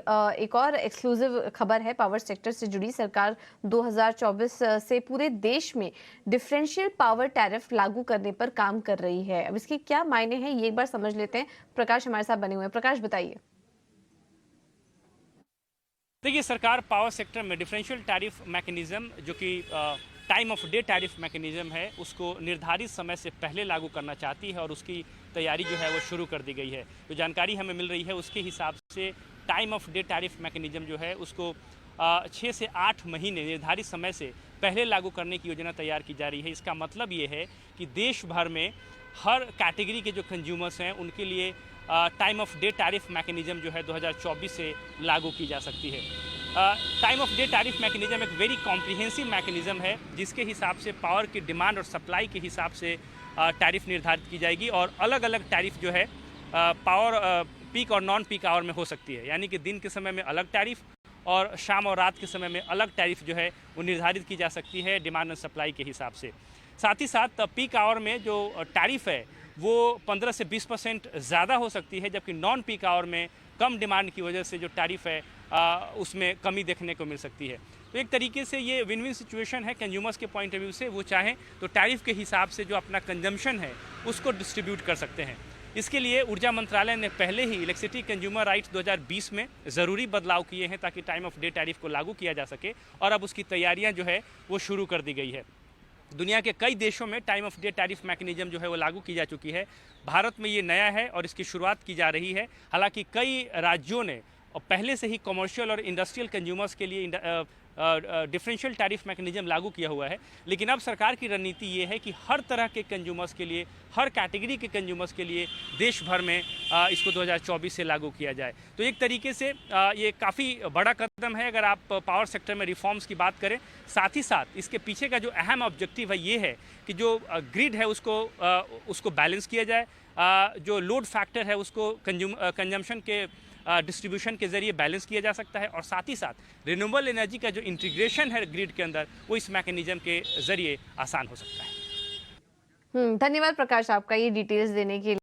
एक और एक्सक्लूसिव खबर है पावर सेक्टर से जुड़ी। सरकार 2024 से पूरे देश में डिफरेंशियल पावर टैरिफ लागू करने पर काम कर रही है। अब इसके क्या मायने हैं ये एक बार समझ लेते हैं। प्रकाश हमारे साथ बने हुए हैं। प्रकाश बताइए। देखिए, सरकार पावर सेक्टर में डिफरेंशियल टैरिफ मैकेनिज्म जो कि time of day tariff mechanism है, उसको निर्धारित समय से पहले लागू करना चाहती है और उसकी तैयारी जो है वो शुरू कर दी गई है। जो जानकारी हमें मिल रही है उसके हिसाब से time of day tariff mechanism जो है उसको 6 से 8 महीने निर्धारित समय से पहले लागू करने की योजना तैयार की जा रही है। इसका मतलब ये है कि देश भर में हर कैटेगरी के जो कंज्यूमर्स हैं उनके लिए time of day tariff mechanism जो है 2024 से लागू की जा सकती है। Time of day tariff mechanism एक वेरी कॉम्प्रिहेंसिव मैकेनिज्म है जिसके हिसाब से पावर की डिमांड और सप्लाई के हिसाब से टैरिफ निर्धारित की जाएगी और अलग अलग टैरिफ जो है पावर पीक और नॉन पीक आवर में हो सकती है। यानी कि दिन के समय में अलग टैरिफ और शाम और रात के समय में अलग टैरिफ जो है वो निर्धारित की जा सकती है डिमांड और सप्लाई के हिसाब से। साथ ही साथ पीक आवर में जो टैरिफ है वो 15 से 20% ज़्यादा हो सकती है, जबकि नॉन पीक आवर में कम डिमांड की वजह से जो टैरिफ है उसमें कमी देखने को मिल सकती है। तो एक तरीके से ये विन विन सिचुएशन है कंज्यूमर्स के पॉइंट ऑफ व्यू से। वो चाहें तो टैरिफ के हिसाब से जो अपना कंजम्पशन है उसको डिस्ट्रीब्यूट कर सकते हैं। इसके लिए ऊर्जा मंत्रालय ने पहले ही इलेक्ट्रिसिटी कंज्यूमर राइट्स 2020 में ज़रूरी बदलाव किए हैं ताकि टाइम ऑफ डे टैरिफ को लागू किया जा सके और अब उसकी तैयारियां जो है वो शुरू कर दी गई है। दुनिया के कई देशों में time of day tariff mechanism जो है वो लागू की जा चुकी है। भारत में ये नया है और इसकी शुरुआत की जा रही है। हालांकि कई राज्यों ने पहले से ही कमर्शियल और इंडस्ट्रियल कंज्यूमर्स के लिए डिफरेंशियल टैरिफ मैकेनिज्म लागू किया हुआ है, लेकिन अब सरकार की रणनीति ये है कि हर तरह के कंज्यूमर्स के लिए, हर कैटेगरी के कंज्यूमर्स के लिए देश भर में इसको 2024 से लागू किया जाए। तो एक तरीके से ये काफ़ी बड़ा कदम है अगर आप पावर सेक्टर में रिफॉर्म्स की बात करें। साथ ही साथ इसके पीछे का जो अहम ऑब्जेक्टिव है ये है कि जो ग्रिड है उसको बैलेंस किया जाए, जो लोड फैक्टर है उसको कंजम्पशन के डिस्ट्रीब्यूशन के जरिए बैलेंस किया जा सकता है और साथ ही साथ रिन्यूएबल एनर्जी का जो इंटीग्रेशन है ग्रिड के अंदर वो इस मैकेनिज्म के जरिए आसान हो सकता है। धन्यवाद प्रकाश आपका ये डिटेल्स देने के लिए।